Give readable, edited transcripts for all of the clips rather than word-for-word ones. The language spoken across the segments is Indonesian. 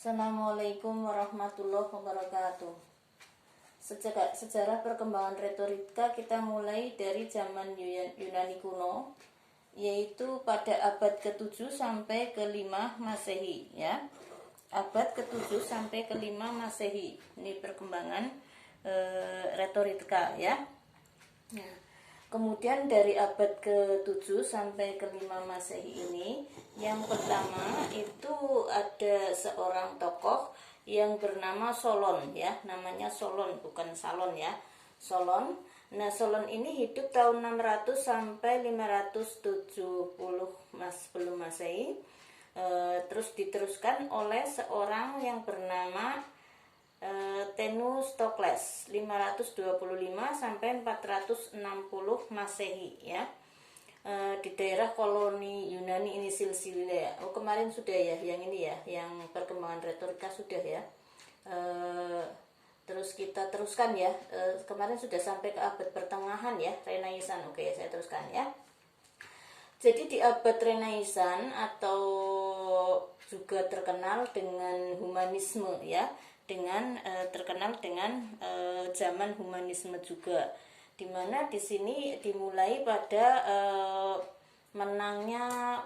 Assalamualaikum warahmatullahi wabarakatuh. Sejarah perkembangan retorika kita mulai dari zaman Yunani kuno, yaitu pada abad ke-7 sampai ke-5 Masehi ya. Abad ke-7 sampai ke-5 Masehi. Ini perkembangan retorika ya. Nah, kemudian dari abad ke-7 sampai ke-5 Masehi ini, yang pertama itu ada seorang tokoh yang bernama Solon ya, namanya Solon bukan Salon ya, Solon. Nah, Solon ini hidup tahun 600 sampai 570 sebelum Masehi. Terus diteruskan oleh seorang yang bernama Temistokles 525 sampai 460 Masehi ya. Di daerah koloni Yunani ini Silsilia. Oh, kemarin sudah ya yang ini ya, yang perkembangan retorika sudah ya. Terus kita teruskan ya. Kemarin sudah sampai ke abad pertengahan ya, Renaissance. Oke, saya teruskan ya. Jadi di abad Renaissance atau juga terkenal dengan humanisme ya, terkenal dengan zaman humanisme juga, dimana di sini dimulai pada menangnya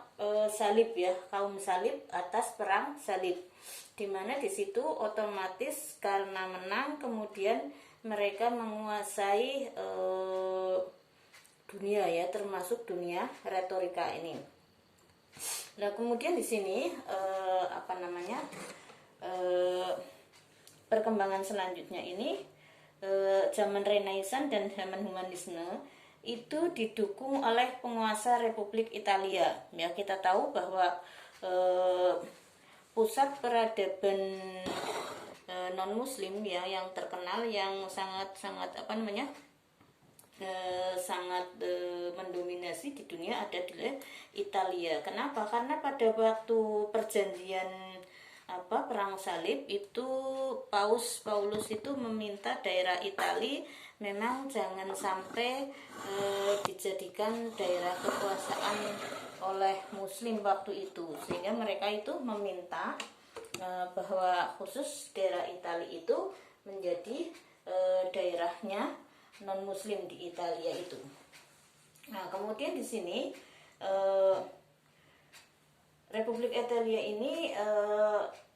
salib ya, kaum salib atas perang salib, dimana di situ otomatis karena menang kemudian mereka menguasai dunia ya, termasuk dunia retorika ini. Nah, kemudian di sini perkembangan selanjutnya ini zaman Renaissance dan zaman humanisme itu didukung oleh penguasa Republik Italia ya. Kita tahu bahwa pusat peradaban non muslim ya yang terkenal, yang sangat mendominasi di dunia ada di Italia. Kenapa? Karena pada waktu perjanjian perang salib itu Paus Paulus itu meminta daerah Italia memang jangan sampai dijadikan daerah kekuasaan oleh muslim waktu itu, sehingga mereka itu meminta bahwa khusus daerah Italia itu menjadi daerahnya non muslim di Italia itu. Nah, kemudian di sini Republik Italia ini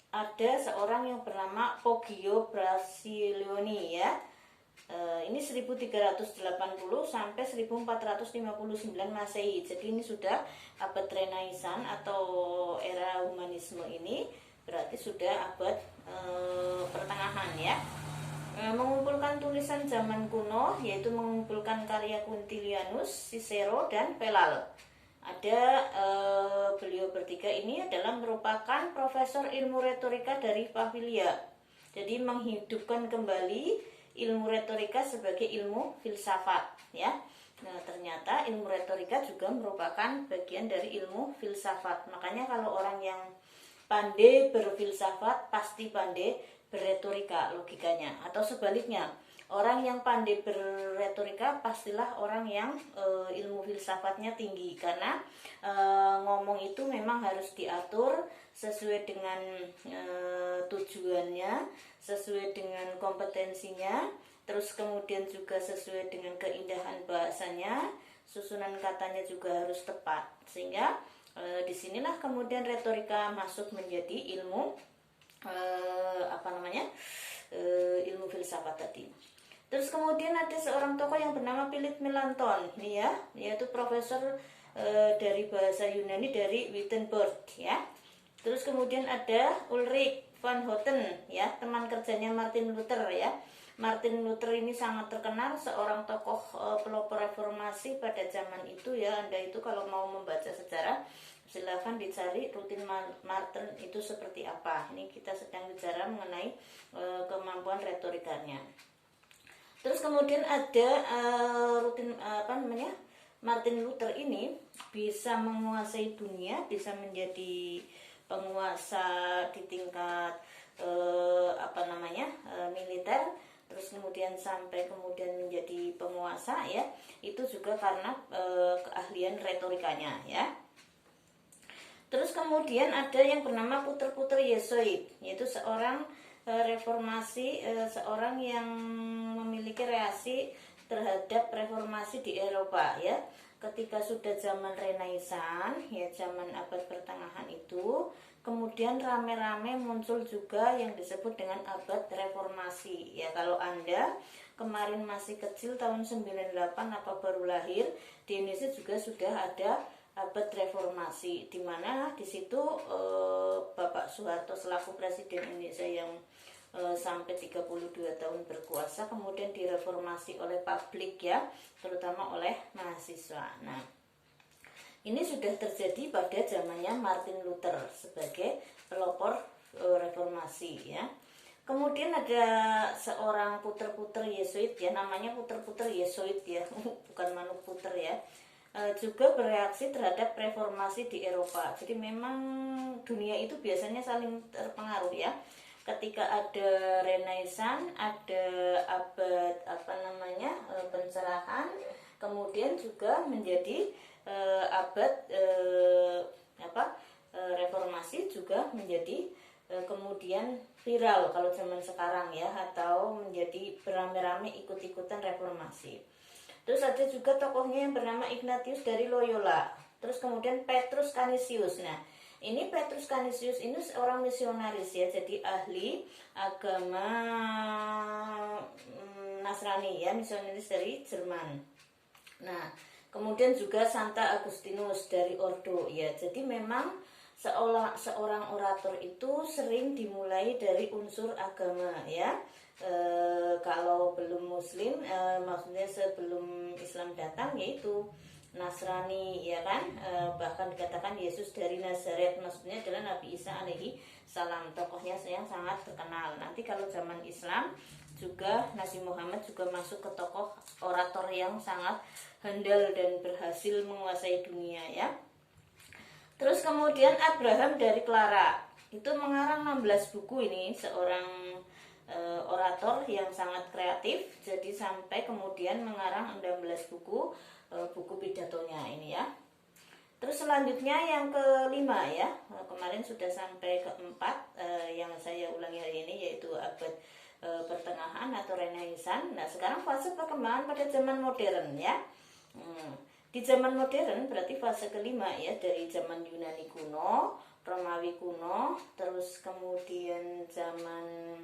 ada seorang yang bernama Poggio Bracciolini ya. Ini 1380 sampai 1459 Masehi. Jadi ini sudah abad Renaissance atau era humanisme, ini berarti sudah abad pertengahan ya. Mengumpulkan tulisan zaman kuno, yaitu mengumpulkan karya Quintilianus, Cicero, dan Pelal. Ada beliau bertiga ini adalah merupakan profesor ilmu retorika dari Pavia. Jadi menghidupkan kembali ilmu retorika sebagai ilmu filsafat ya. Nah, ternyata ilmu retorika juga merupakan bagian dari ilmu filsafat. Makanya kalau orang yang pandai berfilsafat pasti pandai berretorika, logikanya. Atau sebaliknya, orang yang pandai berretorika pastilah orang yang ilmu filsafatnya tinggi, karena ngomong itu memang harus diatur sesuai dengan tujuannya, sesuai dengan kompetensinya, terus kemudian juga sesuai dengan keindahan bahasanya, susunan katanya juga harus tepat, sehingga disinilah kemudian retorika masuk menjadi ilmu ilmu filsafat tadi. Terus kemudian ada seorang tokoh yang bernama Philip Melanchthon nih ya, yaitu profesor dari bahasa Yunani dari Wittenberg ya. Terus kemudian ada Ulrich von Hutten ya, teman kerjanya Martin Luther ya. Martin Luther ini sangat terkenal, seorang tokoh pelopor reformasi pada zaman itu ya. Anda itu kalau mau membaca sejarah silahkan dicari rutin Martin itu seperti apa. Ini kita sedang bicara mengenai kemampuan retorikanya. Terus kemudian ada Martin Luther ini bisa menguasai dunia, bisa menjadi penguasa di tingkat militer, terus kemudian sampai kemudian menjadi penguasa ya. Itu juga karena keahlian retorikanya ya. Terus kemudian ada yang bernama puter-puter Yesuit, yaitu seorang reformasi, seorang yang memiliki reaksi terhadap reformasi di Eropa ya. Ketika sudah zaman Renaissance ya, zaman abad pertengahan itu, kemudian rame-rame muncul juga yang disebut dengan abad reformasi ya. Kalau Anda kemarin masih kecil tahun 98 apa baru lahir, di Indonesia juga sudah ada abad reformasi, di mana di situ Bapak Soeharto selaku Presiden Indonesia yang sampai 32 tahun berkuasa kemudian direformasi oleh publik ya, terutama oleh mahasiswa. Nah, ini sudah terjadi pada zamannya Martin Luther sebagai pelopor reformasi ya. Kemudian ada seorang puter-puter Yesuit ya, namanya puter-puter Yesuit ya, bukan manuk puter ya. Juga bereaksi terhadap reformasi di Eropa. Jadi memang dunia itu biasanya saling terpengaruh ya. Ketika ada Renaissance, ada abad pencerahan, kemudian juga menjadi abad reformasi juga menjadi kemudian viral kalau zaman sekarang ya, atau menjadi beramai-ramai ikut-ikutan reformasi. Terus ada juga tokohnya yang bernama Ignatius dari Loyola. Terus kemudian Petrus Canisius. Nah, ini Petrus Canisius ini seorang misionaris ya, jadi ahli agama Nasrani ya, misionaris dari Jerman. Nah, kemudian juga Santa Agustinus dari Ordo ya. Jadi memang seorang orator itu sering dimulai dari unsur agama ya. Kalau belum Muslim, maksudnya sebelum Islam datang, yaitu Nasrani ya kan, bahkan dikatakan Yesus dari Nazaret, maksudnya adalah Nabi Isa alaihi salam, tokohnya yang sangat terkenal. Nanti kalau zaman Islam juga Nabi Muhammad juga masuk ke tokoh orator yang sangat handal dan berhasil menguasai dunia ya. Terus kemudian Abraham dari Clara itu mengarang 16 buku, ini seorang orator yang sangat kreatif, jadi sampai kemudian mengarang 16 buku pidatonya ini ya. Terus selanjutnya yang kelima ya, kemarin sudah sampai keempat, yang saya ulangi hari ini yaitu abad pertengahan atau Renaissance. Nah, sekarang fase perkembangan pada zaman modern ya. Di zaman modern berarti fase kelima ya, dari zaman Yunani kuno, Romawi kuno, terus kemudian zaman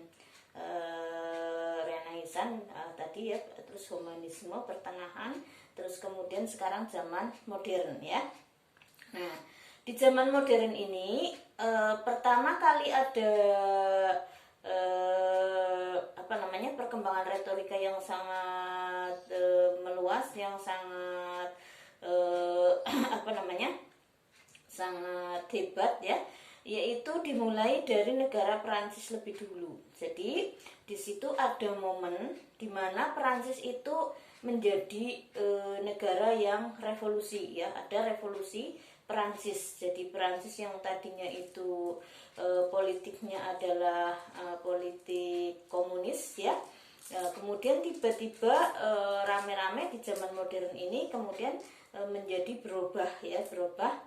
Renaissance tadi ya, terus humanisme pertengahan, terus kemudian sekarang zaman modern ya. Nah, di zaman modern ini pertama kali ada perkembangan retorika yang sangat meluas, yang sangat sangat hebat ya, yaitu dimulai dari negara Perancis lebih dulu. Jadi di situ ada momen di mana Perancis itu menjadi negara yang revolusi ya, ada revolusi Perancis. Jadi Perancis yang tadinya itu politiknya adalah politik komunis ya, kemudian tiba-tiba rame-rame di zaman modern ini kemudian menjadi berubah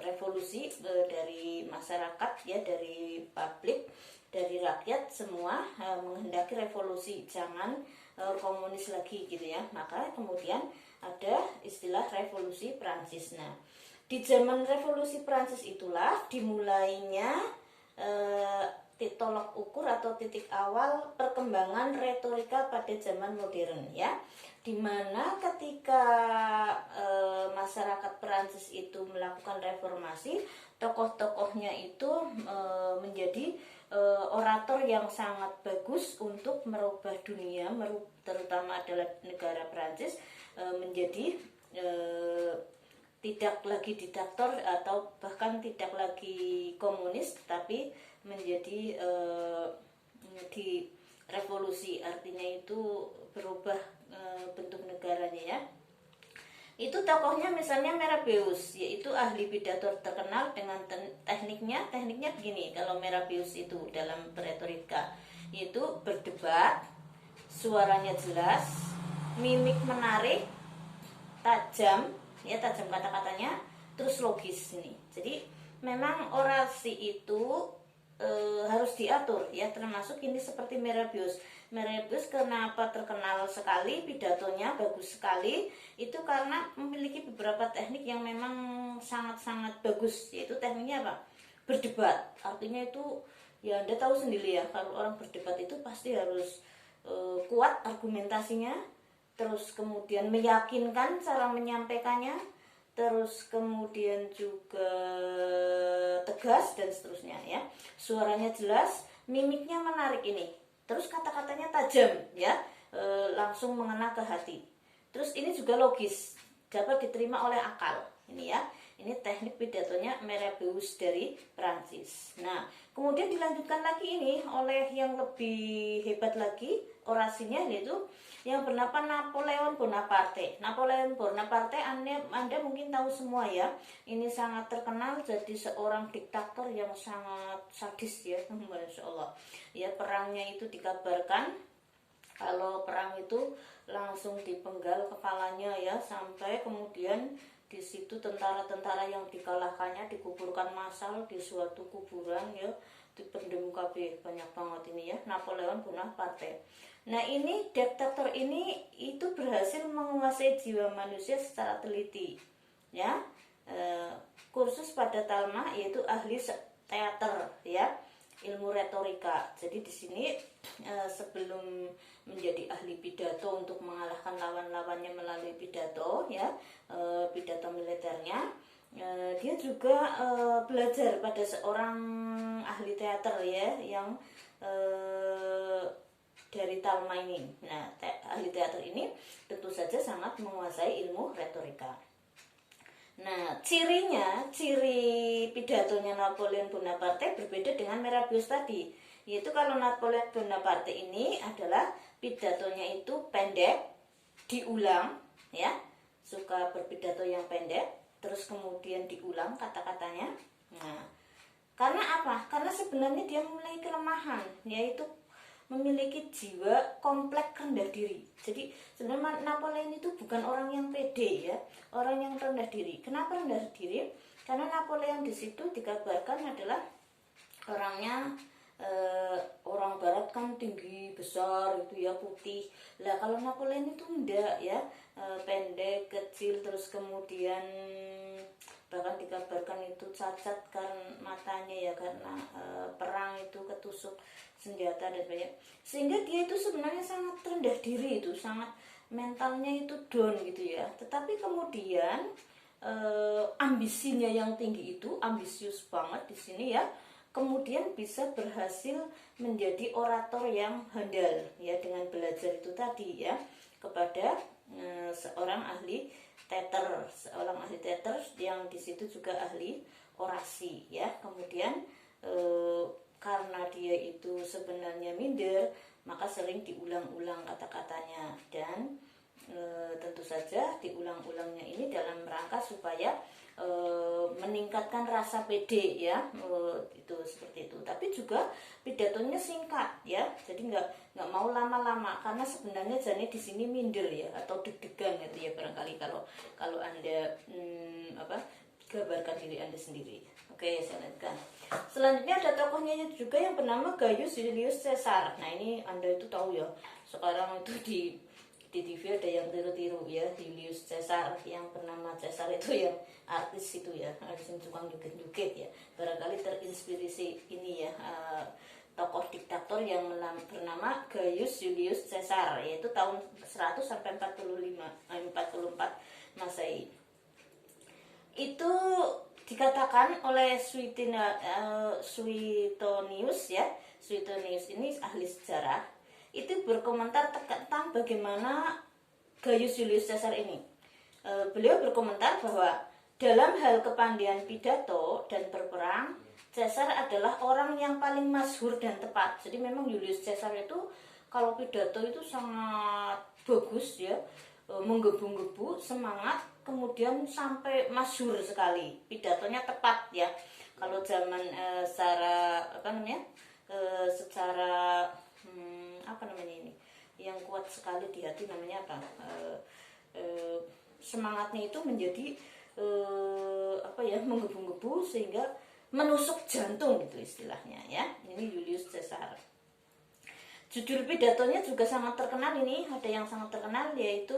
revolusi dari masyarakat ya, dari publik, dari rakyat semua menghendaki revolusi, jangan komunis lagi gitu ya. Maka kemudian ada istilah revolusi Prancis. Nah, di zaman revolusi Prancis itulah dimulainya tolok ukur atau titik awal perkembangan retorika pada zaman modern ya, dimana ketika masyarakat Perancis itu melakukan reformasi, tokoh-tokohnya itu menjadi orator yang sangat bagus untuk merubah dunia, terutama adalah negara Perancis menjadi tidak lagi diktator atau bahkan tidak lagi komunis, tapi menjadi di revolusi, artinya itu berubah bentuk negaranya ya. Itu tokohnya misalnya Merabeus, yaitu ahli pidato terkenal dengan tekniknya begini. Kalau Merabeus itu dalam retorika itu berdebat, suaranya jelas, mimik menarik, tajam ya, tajam kata-katanya, terus logis ini. Jadi memang orasi itu harus diatur ya, termasuk ini seperti Merebius. Merebius kenapa terkenal sekali, pidatonya bagus sekali, itu karena memiliki beberapa teknik yang memang sangat-sangat bagus, yaitu tekniknya apa? Berdebat. Artinya itu ya Anda tahu sendiri ya, kalau orang berdebat itu pasti harus kuat argumentasinya, terus kemudian meyakinkan cara menyampaikannya, terus kemudian juga tegas dan seterusnya ya. Suaranya jelas, mimiknya menarik ini. Terus kata-katanya tajam ya, langsung mengena ke hati. Terus ini juga logis, dapat diterima oleh akal. Ini ya. Ini teknik pidatonya Merebius dari Prancis. Nah, kemudian dilanjutkan lagi ini oleh yang lebih hebat lagi orasinya, yaitu yang bernama Napoleon Bonaparte. Napoleon Bonaparte Anda mungkin tahu semua ya. Ini sangat terkenal jadi seorang diktator yang sangat sadis ya, Masya Allah. Ya, perangnya itu dikabarkan kalau perang itu langsung dipenggal kepalanya ya, sampai kemudian di situ tentara-tentara yang dikalahkannya dikuburkan massal di suatu kuburan ya, dipendem KB. Banyak banget ini ya, Napoleon Bonaparte. Nah, ini diktator ini itu berhasil menguasai jiwa manusia secara teliti ya. Kursus pada Talma, yaitu ahli teater ya, ilmu retorika. Jadi di sini sebelum menjadi ahli pidato untuk mengalahkan lawan-lawannya melalui pidato ya, pidato militernya, dia juga belajar pada seorang ahli teater ya, yang dari Talma ini. Nah, ahli teater ini tentu saja sangat menguasai ilmu retorika. Nah, ciri pidatonya Napoleon Bonaparte berbeda dengan Merebius tadi. Yaitu kalau Napoleon Bonaparte ini adalah pidatonya itu pendek, diulang ya. Suka berpidato yang pendek, terus kemudian diulang kata-katanya. Nah, karena apa? Karena sebenarnya dia memiliki kelemahan, yaitu memiliki jiwa kompleks rendah diri. Jadi sebenarnya Napoleon itu bukan orang yang pede ya, orang yang rendah diri. Kenapa rendah diri? Karena Napoleon di situ dikabarkan adalah orangnya orang barat kan tinggi besar itu ya, putih. Lah kalau Napoleon itu enggak ya, pendek, kecil, terus kemudian bahkan dikabarkan itu cacat karena matanya ya, karena perang itu ketusuk senjata dan banyak, sehingga dia itu sebenarnya sangat rendah diri, itu sangat mentalnya itu down gitu ya. Tetapi kemudian ambisinya yang tinggi itu, ambisius banget di sini ya, kemudian bisa berhasil menjadi orator yang handal ya, dengan belajar itu tadi ya kepada seorang ahli teater yang di situ juga ahli orasi ya. Kemudian karena dia itu sebenarnya minder, maka sering diulang-ulang kata-katanya, dan tentu saja diulang-ulangnya ini dalam rangka supaya meningkatkan rasa pede ya, itu seperti itu. Tapi juga pidatonya singkat ya, jadi nggak mau lama-lama, karena sebenarnya Jani di sini minder ya, atau deg-degan gitu ya, barangkali kalau Anda gambarkan diri Anda sendiri. Oke, saya lanjutkan. Selanjutnya ada tokohnya juga yang bernama Gaius Julius Caesar. Nah, ini Anda itu tahu ya, sekarang itu di TV ada yang tiru-tiru ya, Julius Caesar, yang bernama Caesar itu yang artis itu ya, artis yang tukang joget-joget ya, barangkali terinspirasi ini ya, tokoh diktator yang bernama Gaius Julius Caesar, yaitu tahun 100 sampai 44 Masehi. Itu dikatakan oleh Suetonius ya, Suetonius ini ahli sejarah, itu berkomentar tentang bagaimana Gaius Julius Caesar ini. Beliau berkomentar bahwa dalam hal kepandaian pidato dan berperang, Caesar adalah orang yang paling masyhur dan tepat. Jadi memang Julius Caesar itu kalau pidato itu sangat bagus ya, menggebu-gebu, semangat, kemudian sampai masyhur sekali. Pidatonya tepat ya. Kalau zaman secara ini yang kuat sekali di hati, namanya apa? Semangatnya itu menjadi menggebu-gebu, sehingga menusuk jantung gitu istilahnya ya. Ini Julius Caesar. Judul pidatonya juga sangat terkenal, ini ada yang sangat terkenal yaitu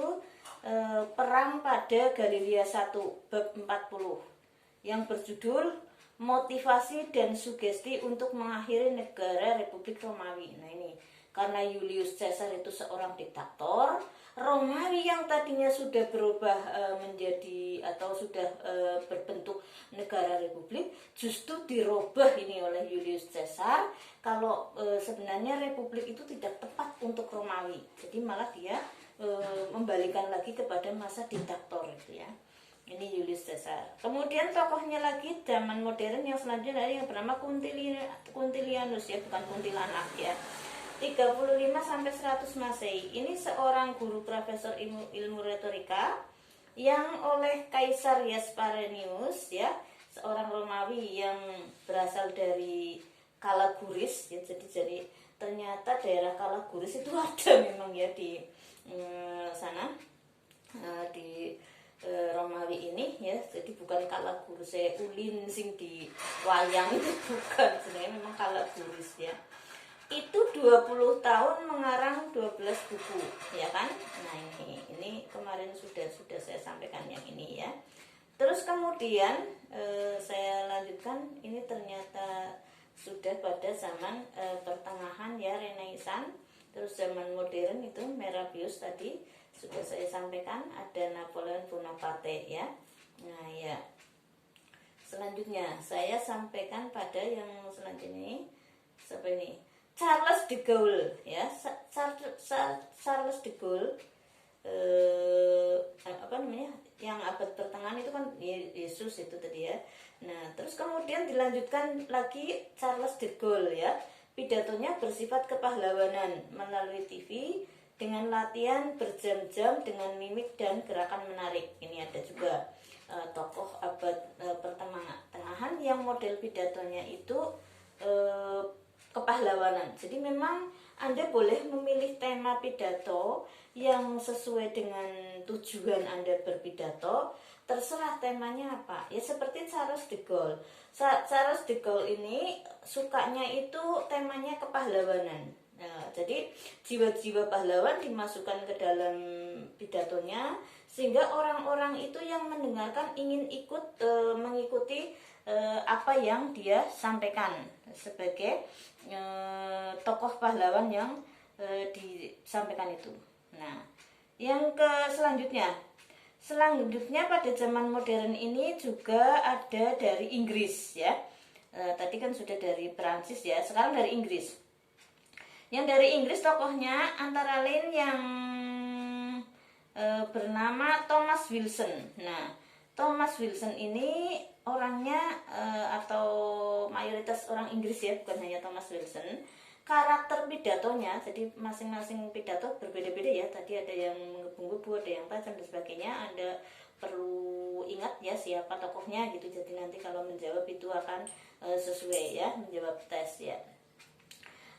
Perang pada Galilea 1 bab 40 yang berjudul Motivasi dan Sugesti untuk Mengakhiri Negara Republik Romawi. Nah ini karena Julius Caesar itu seorang diktator, Romawi yang tadinya sudah berubah menjadi atau sudah berbentuk negara republik justru dirubah ini oleh Julius Caesar kalau sebenarnya republik itu tidak tepat untuk Romawi. Jadi malah dia membalikan lagi kepada masa diktator itu ya. Ini Julius Caesar. Kemudian tokohnya lagi zaman modern yang selanjutnya yang bernama Quintilianus ya, bukan kuntilanak ya. 35 sampai 100 Masehi. Ini seorang guru profesor ilmu retorika yang oleh Kaisar Hesperonius ya, seorang Romawi yang berasal dari Kalaguris ya. Jadi ternyata daerah Kalaguris itu ada memang ya di sana di Romawi ini ya. Jadi bukan Kalaguris ulin sing di wayang itu bukan, sebenarnya memang Kalaguris ya. Itu 20 tahun mengarang 12 buku ya kan. Nah ini kemarin sudah saya sampaikan yang ini ya. Terus kemudian saya lanjutkan, ini ternyata sudah pada zaman pertengahan ya, Renaissance. Terus zaman modern itu Merabius tadi sudah saya sampaikan, ada Napoleon Bonaparte ya. Nah ya, selanjutnya saya sampaikan pada yang selanjutnya ini, sampai ini Charles de Gaulle ya. Charles de Gaulle apa namanya, yang abad pertengahan itu kan Yesus itu tadi ya. Nah terus kemudian dilanjutkan lagi Charles de Gaulle ya, pidatonya bersifat kepahlawanan melalui TV dengan latihan berjam-jam dengan mimik dan gerakan menarik. Ini ada juga tokoh abad pertengahan yang model pidatonya itu kepahlawanan. Jadi memang Anda boleh memilih tema pidato yang sesuai dengan tujuan Anda berpidato, terserah temanya apa. Ya seperti Charles de Gaulle. Charles de Gaulle ini sukanya itu temanya kepahlawanan. Nah, jadi jiwa-jiwa pahlawan dimasukkan ke dalam pidatonya sehingga orang-orang itu yang mendengarkan ingin ikut mengikuti apa yang dia sampaikan sebagai tokoh pahlawan yang disampaikan itu. Nah, yang selanjutnya pada zaman modern ini juga ada dari Inggris ya. Tadi kan sudah dari Perancis ya, sekarang dari Inggris. Yang dari Inggris tokohnya antara lain yang bernama Thomas Wilson. Nah, Thomas Wilson ini orangnya atau mayoritas orang Inggris ya, bukan hanya Thomas Wilson. Karakter pidatonya, jadi masing-masing pidato berbeda-beda ya. Tadi ada yang menggebu-gebu, ada yang tajam dan sebagainya. Anda perlu ingat ya siapa tokohnya gitu. Jadi nanti kalau menjawab itu akan sesuai ya, menjawab tes ya.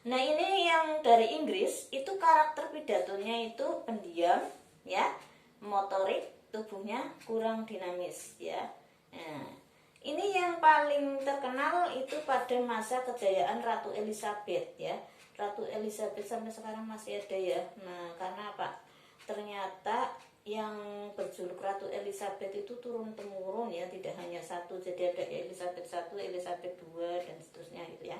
Nah ini yang dari Inggris itu karakter pidatonya itu pendiam ya, motorik tubuhnya kurang dinamis ya. Nah, ini yang paling terkenal itu pada masa kejayaan Ratu Elizabeth ya. Ratu Elizabeth sampai sekarang masih ada ya. Nah karena apa? Ternyata yang berjuluk Ratu Elizabeth itu turun temurun ya, tidak hanya satu, jadi ada Elizabeth I, Elizabeth II dan seterusnya gitu ya.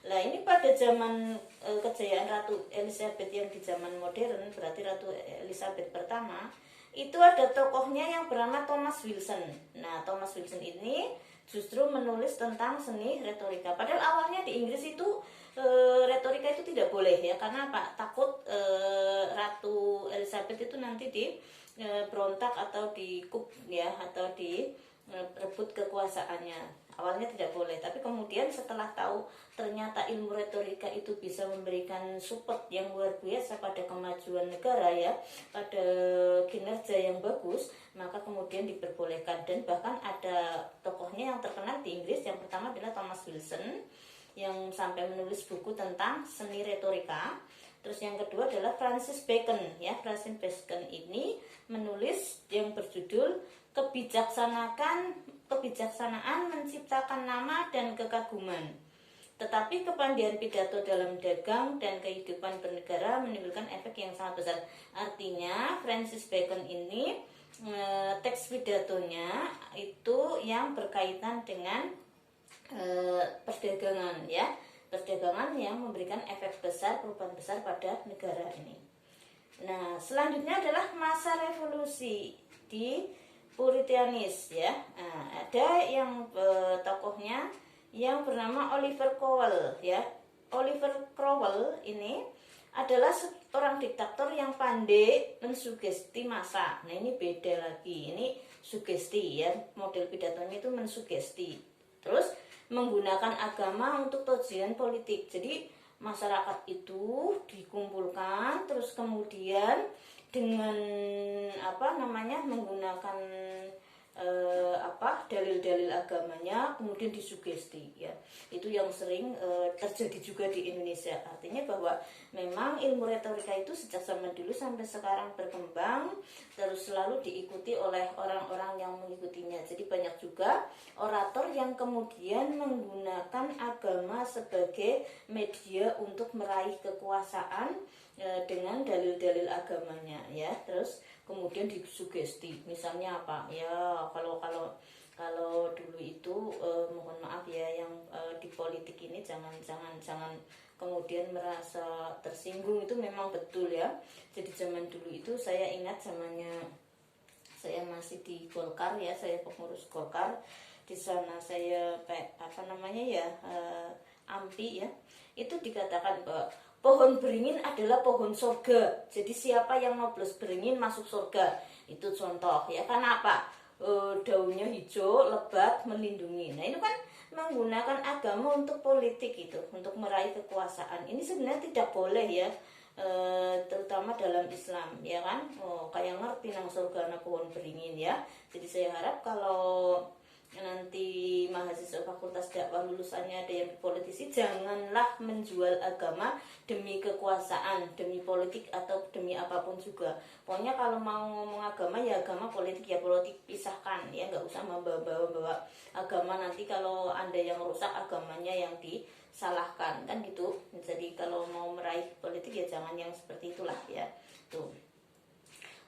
Nah ini pada zaman kejayaan Ratu Elizabeth yang di zaman modern, berarti Ratu Elizabeth pertama, itu ada tokohnya yang bernama Thomas Wilson. Nah Thomas Wilson ini justru menulis tentang seni retorika. Padahal awalnya di Inggris itu retorika itu tidak boleh ya, karena apa? Takut Ratu Elizabeth itu nanti berontak atau dikup ya, atau direbut kekuasaannya. Awalnya tidak boleh, tapi kemudian setelah tahu ternyata ilmu retorika itu bisa memberikan support yang luar biasa pada kemajuan negara ya, pada kinerja yang bagus, maka kemudian diperbolehkan. Dan bahkan ada tokohnya yang terkenal di Inggris, yang pertama adalah Thomas Wilson yang sampai menulis buku tentang seni retorika. Terus yang kedua adalah Francis Bacon ya. Francis Bacon ini menulis yang berjudul kebijaksanaan menciptakan nama dan kekaguman. Tetapi kepandaian pidato dalam dagang dan kehidupan bernegara menimbulkan efek yang sangat besar. Artinya Francis Bacon ini teks pidatonya itu yang berkaitan dengan perdagangan ya, perdagangan yang memberikan efek besar, perubahan besar pada negara ini. Nah, selanjutnya adalah masa revolusi di Puritanis ya. Nah, ada yang tokohnya yang bernama Oliver Cromwell ya. Oliver Cromwell ini adalah seorang diktator yang pandai mensugesti massa. Nah, ini beda lagi. Ini sugesti ya. Model pidatonya itu mensugesti. Terus menggunakan agama untuk tujuan politik. Jadi masyarakat itu dikumpulkan, terus kemudian dengan menggunakan dalil-dalil agamanya kemudian disugesti ya. Itu yang sering terjadi juga di Indonesia. Artinya bahwa memang ilmu retorika itu sejak zaman dulu sampai sekarang berkembang, terus selalu diikuti oleh orang-orang yang mengikutinya. Jadi banyak juga orator yang kemudian menggunakan agama sebagai media untuk meraih kekuasaan dengan dalil-dalil agamanya ya. Terus kemudian disugesti, misalnya apa ya, kalau dulu itu mohon maaf ya, yang di politik ini jangan kemudian merasa tersinggung, itu memang betul ya. Jadi zaman dulu itu saya ingat zamannya saya masih di Golkar ya, saya pengurus Golkar. Di sana saya AMPI ya, itu dikatakan bahwa pohon beringin adalah pohon surga. Jadi siapa yang nobles beringin masuk surga. Itu contoh ya. Kenapa? Daunnya hijau, lebat, melindungi. Nah, ini kan menggunakan agama untuk politik itu, untuk meraih kekuasaan. Ini sebenarnya tidak boleh ya. Terutama dalam Islam ya kan. Kayak ngerti nang surga na pohon beringin ya. Jadi saya harap kalau nanti mahasiswa fakultas dakwah lulusannya ada yang politisi, janganlah menjual agama demi kekuasaan, demi politik atau demi apapun juga. Pokoknya kalau mau ngomong agama ya agama, politik ya politik, pisahkan ya, nggak usah membawa-bawa agama, nanti kalau Anda yang rusak agamanya yang disalahkan kan gitu. Jadi kalau mau meraih politik ya jangan yang seperti itulah ya. Tuh.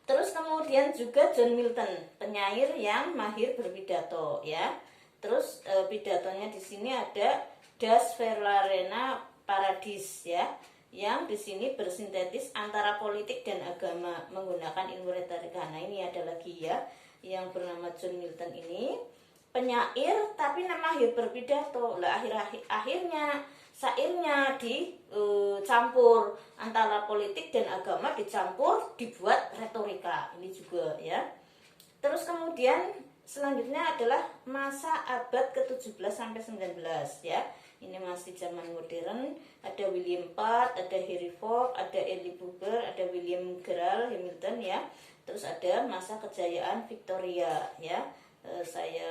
Terus kemudian juga John Milton, penyair yang mahir berpidato ya. Terus pidatonya di sini ada Das Verlarena Paradis ya, yang di sini bersintetis antara politik dan agama menggunakan ilmu retorika. Nah, ini ada lagi ya, yang bernama John Milton ini penyair tapi mahir berpidato. Lah akhirnya syairnya dicampur antara politik dan agama, dicampur, dibuat retorika. Ini juga ya. Terus kemudian selanjutnya adalah masa abad ke-17 sampai 19 ya. Ini masih zaman modern. Ada William Pitt, ada Henry Ford, ada Elie Booker, ada William Graham Hamilton ya. Terus ada masa kejayaan Victoria ya. Saya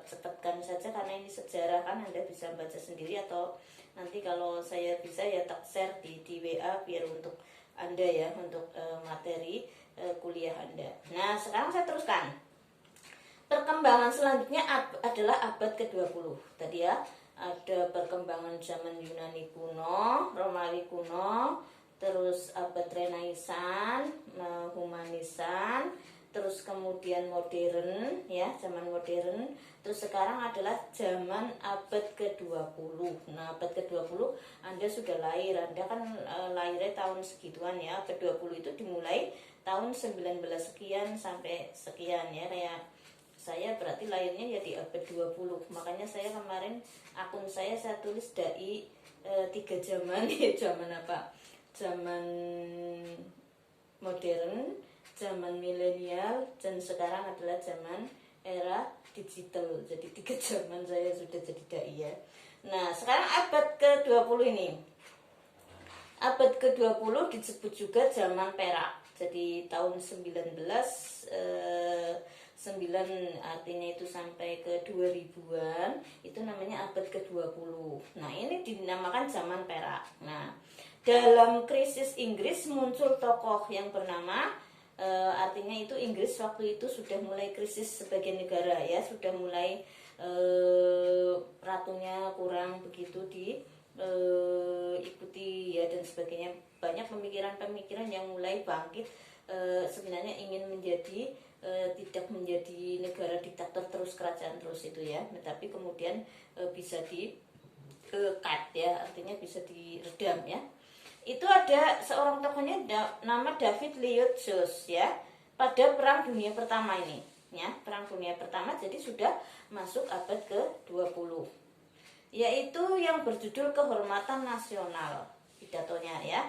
cepatkan saja karena ini sejarah kan, Anda bisa baca sendiri, atau nanti kalau saya bisa ya tak share di WA biar untuk Anda ya, untuk materi kuliah Anda. Nah, sekarang saya teruskan. Perkembangan selanjutnya adalah abad ke-20. Tadi ya, ada perkembangan zaman Yunani kuno, Romawi kuno, terus abad Renaissance, humanisan, terus kemudian modern ya, zaman modern. Terus sekarang adalah zaman abad ke-20. Nah, abad ke-20 Anda sudah lahir, Anda kan lahirnya tahun segituan ya. Abad 20 itu dimulai tahun 19 sekian sampai sekian ya. Kayak saya berarti lahirnya ya di abad 20. Makanya saya kemarin akun saya tulis dai 3 zaman ya. Zaman apa? Zaman modern, zaman milenial, dan sekarang adalah zaman era digital. Jadi 3 zaman saya sudah jadi dai ya. Nah, sekarang abad ke-20 ini. Abad ke-20 disebut juga zaman perak. Jadi tahun 9 artinya itu sampai ke 2000-an, itu namanya abad ke-20. Nah, ini dinamakan zaman perak. Nah, dalam krisis Inggris muncul tokoh yang bernama Artinya itu Inggris waktu itu sudah mulai krisis sebagai negara ya, sudah mulai ratunya kurang begitu di ikuti ya dan sebagainya. Banyak pemikiran-pemikiran yang mulai bangkit, sebenarnya ingin menjadi tidak menjadi negara diktator terus, kerajaan terus itu ya, tapi kemudian bisa di cut ya, artinya bisa diredam ya. Itu ada seorang tokohnya nama David Lloyd George ya, pada Perang Dunia Pertama ini ya, Perang Dunia Pertama, jadi sudah masuk abad ke-20, yaitu yang berjudul Kehormatan Nasional pidatonya ya,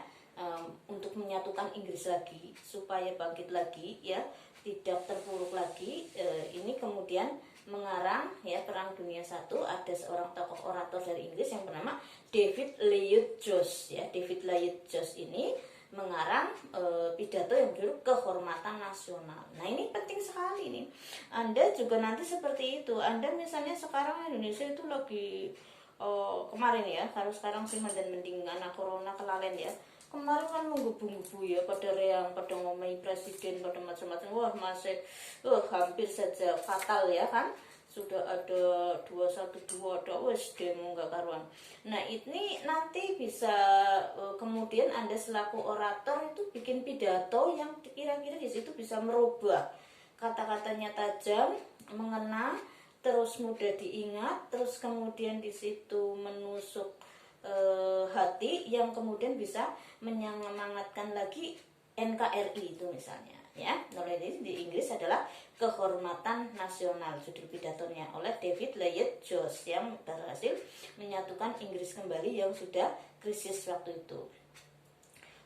untuk menyatukan Inggris lagi supaya bangkit lagi ya, tidak terpuruk lagi. Ini kemudian mengarang ya Perang Dunia I, ada seorang tokoh orator dari Inggris yang bernama David Lloyd George ya. David Lloyd George ini mengarang pidato yang berjudul Kehormatan Nasional. Nah, ini penting sekali nih. Anda juga nanti seperti itu. Anda misalnya sekarang Indonesia itu lagi kemarin ya, harus sekarang sih dan mending anak corona kelalen ya. Kemarin kan menggebu-gebu ya, pada reang, pada ngomongin presiden, pada macam-macam. Wah, masih hampir saja fatal ya kan. Sudah ada 212, ada wes demo nggak karuan. Nah, ini nanti bisa kemudian Anda selaku orator itu bikin pidato yang kira-kira di situ bisa merubah, kata-katanya tajam, mengena, terus mudah diingat, terus kemudian di situ menusuk hati, yang kemudian bisa menyemangatkan lagi NKRI itu misalnya ya. Oleh ini di Inggris adalah Kehormatan Nasional judul pidatonya oleh David Lloyd George yang berhasil menyatukan Inggris kembali yang sudah krisis waktu itu.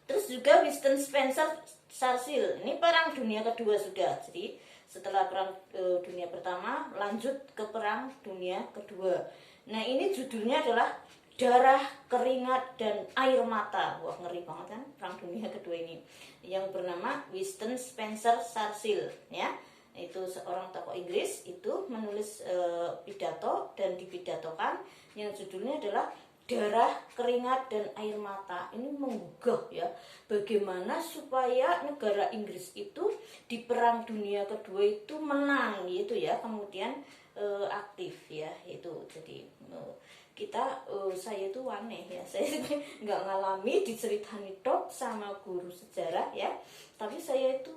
Terus juga Winston Spencer Churchill, ini Perang Dunia Kedua sudah, jadi setelah Perang Dunia Pertama lanjut ke Perang Dunia Kedua. Nah, ini judulnya adalah Darah, Keringat, dan Air Mata. Wah, ngeri banget kan Perang Dunia Kedua ini. Yang bernama Winston Spencer Churchill ya. Itu seorang tokoh Inggris, itu menulis pidato dan dipidatokan yang judulnya adalah Darah, Keringat, dan Air Mata. Ini menggugah ya, bagaimana supaya negara Inggris itu di Perang Dunia Kedua itu menang gitu ya, kemudian aktif ya itu. Jadi saya itu aneh ya, saya nggak ngalami diceritani tok sama guru sejarah ya, tapi saya itu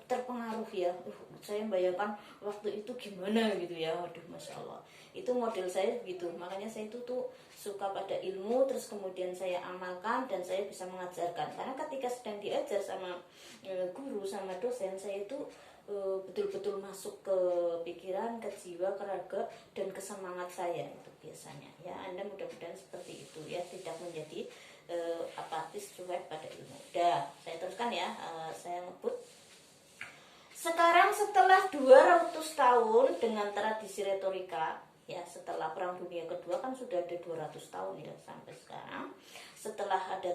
terpengaruh ya. Saya bayangkan waktu itu gimana gitu ya. Waduh, masya Allah, itu model saya gitu. Makanya saya itu tuh suka pada ilmu, terus kemudian saya amalkan dan saya bisa mengajarkan. Karena ketika sedang diajar sama guru, sama dosen, saya itu betul-betul masuk ke pikiran, ke jiwa, ke raga, dan ke semangat saya itu biasanya ya. Anda mudah-mudahan seperti itu ya, tidak menjadi apatis cuek pada ilmu. Udah, saya teruskan ya, saya ngebut. Sekarang setelah 200 tahun dengan tradisi retorika ya, setelah Perang Dunia Kedua kan sudah ada 200 tahun ya sampai sekarang. Setelah ada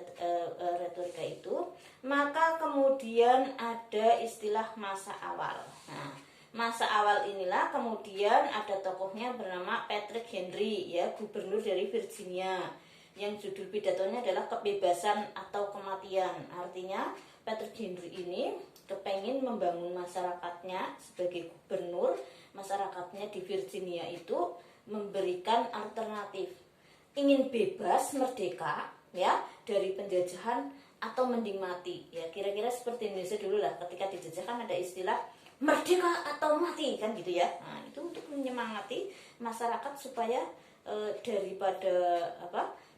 retorika itu, maka kemudian ada istilah masa awal. Nah, masa awal inilah kemudian ada tokohnya bernama Patrick Henry ya, gubernur dari Virginia, yang judul pidatonya adalah Kebebasan atau Kematian. Artinya Patrick Henry ini kepengin membangun masyarakatnya sebagai gubernur, masyarakatnya di Virginia itu memberikan alternatif, ingin bebas, merdeka ya dari penjajahan atau mending mati ya, kira-kira seperti Indonesia dulu lah, ketika dijajah kan ada istilah merdeka atau mati kan gitu ya. Nah, itu untuk menyemangati masyarakat supaya daripada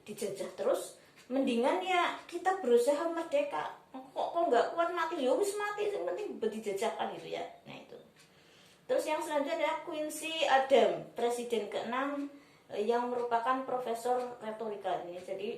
dijajah terus, mendingan ya kita berusaha merdeka. Kok nggak kuat mati, ya wis mati, yang penting dijajahkan gitu ya. Nah, itu. Terus yang selanjutnya adalah Quincy Adams, presiden ke-6 yang merupakan profesor retorika ini. Jadi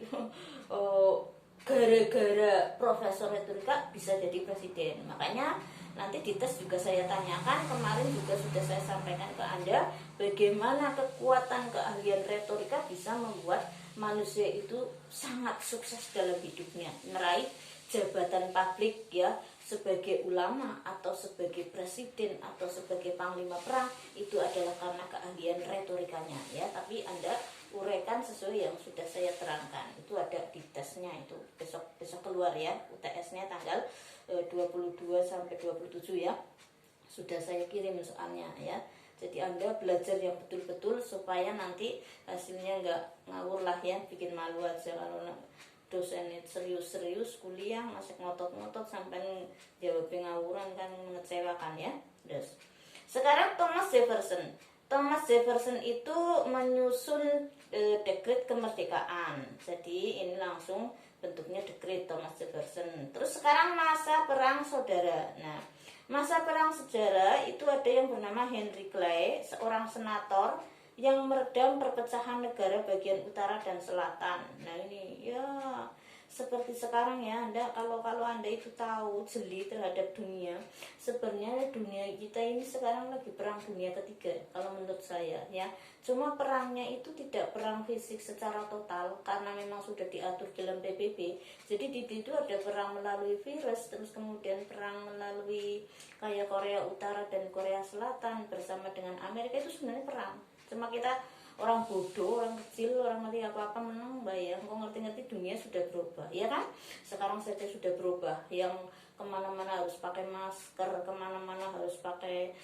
gara-gara profesor retorika bisa jadi presiden. Makanya nanti di tes juga saya tanyakan, kemarin juga sudah saya sampaikan ke Anda, bagaimana kekuatan keahlian retorika bisa membuat manusia itu sangat sukses dalam hidupnya, meraih jabatan publik ya, sebagai ulama atau sebagai presiden atau sebagai panglima perang. Itu adalah karena keahlian retorikanya ya. Tapi Anda uraikan sesuai yang sudah saya terangkan. Itu ada di tesnya, itu besok keluar ya, UTS-nya tanggal 22 sampai 27 ya. Sudah saya kirim soalnya ya. Jadi Anda belajar yang betul-betul supaya nanti hasilnya nggak ngawur lah ya, bikin malu aja kalau dosen serius-serius kuliah masih ngotot-ngotot sampai jawabnya ngawuran kan mengecewakan ya. Terus sekarang Thomas Jefferson. Thomas Jefferson itu menyusun dekret kemerdekaan. Jadi ini langsung bentuknya dekret Thomas Jefferson. Terus sekarang masa perang saudara. Nah, masa perang sejarah itu ada yang bernama Henry Clay, seorang senator yang meredam perpecahan negara bagian utara dan selatan. Nah ini ya seperti sekarang ya, kalau Anda itu tahu jeli terhadap dunia, sebenarnya dunia kita ini sekarang lagi perang dunia ketiga kalau menurut saya ya. Cuma perangnya itu tidak perang fisik secara total karena memang sudah diatur dalam PBB. Jadi di situ ada perang melalui virus, terus kemudian perang melalui kayak Korea Utara dan Korea Selatan bersama dengan Amerika, itu sebenarnya perang. Cuma kita orang bodoh, orang kecil, orang ngerti apa-apa menang bayang, kok ngerti-ngerti dunia sudah berubah, ya kan? Sekarang saja sudah berubah, yang kemana-mana harus pakai masker, kemana-mana harus pakai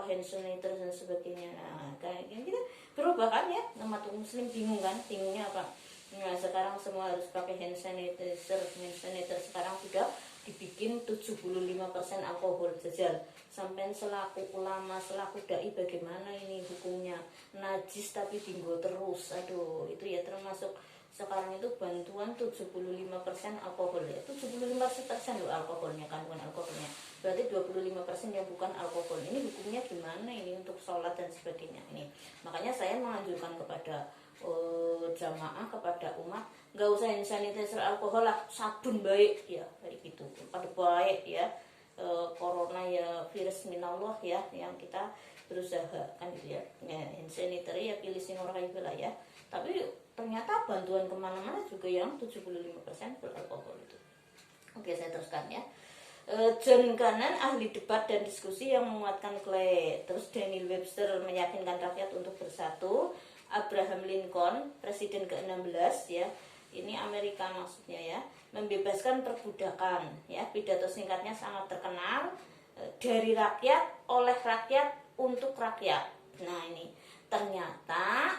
hand sanitizer dan sebagainya. Nah, kayak kita berubah kan ya, umat muslim bingung kan, bingungnya apa? Nah, sekarang semua harus pakai hand sanitizer sekarang sudah dibikin 75% alkohol. Jajal sampai selaku ulama, selaku dai, bagaimana ini hukumnya? Najis tapi dinggo terus, aduh itu ya termasuk sekarang itu bantuan 75% alkohol ya, 75% loh alkoholnya, kandungan alkoholnya, berarti 25% yang bukan alkohol. Ini hukumnya gimana ini untuk sholat dan sebagainya ini? Makanya saya menganjurkan kepada jamaah, kepada umat, nggak usah hand sanitizer alkohol lah, sabun baik ya, kayak gitu, pada baik ya. Corona ya virus minallah ya, yang kita berusaha kan gitu ya. Hand sanitizer ya pilih sing ora lah ya. Tapi ternyata bantuan kemana-mana juga yang 75% beralkohol itu. Oke, saya teruskan ya. John Cannon, ahli debat dan diskusi yang menguatkan Clay. Terus Daniel Webster meyakinkan rakyat untuk bersatu. Abraham Lincoln, presiden ke-16 ya, ini Amerika maksudnya ya, membebaskan perbudakan ya. Pidato singkatnya sangat terkenal, dari rakyat, oleh rakyat, untuk rakyat. Nah ini ternyata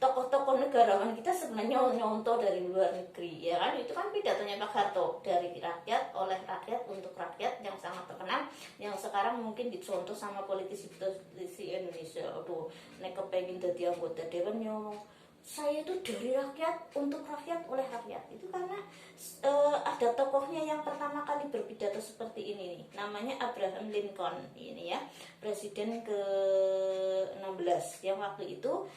tokoh-tokoh negarawan kita sebenarnya nyontoh dari luar negeri ya kan. Itu kan pidatonya Pak Harto, dari rakyat, oleh rakyat, untuk rakyat, yang sangat terkenal, yang sekarang mungkin dicontoh sama politisi Indonesia. Aduh, nek kepengin dadi anggota dewan yo, saya itu dari rakyat, untuk rakyat, oleh rakyat. Itu karena ada tokohnya yang pertama kali berpidato seperti ini nih, namanya Abraham Lincoln ini ya, presiden ke-16 yang waktu itu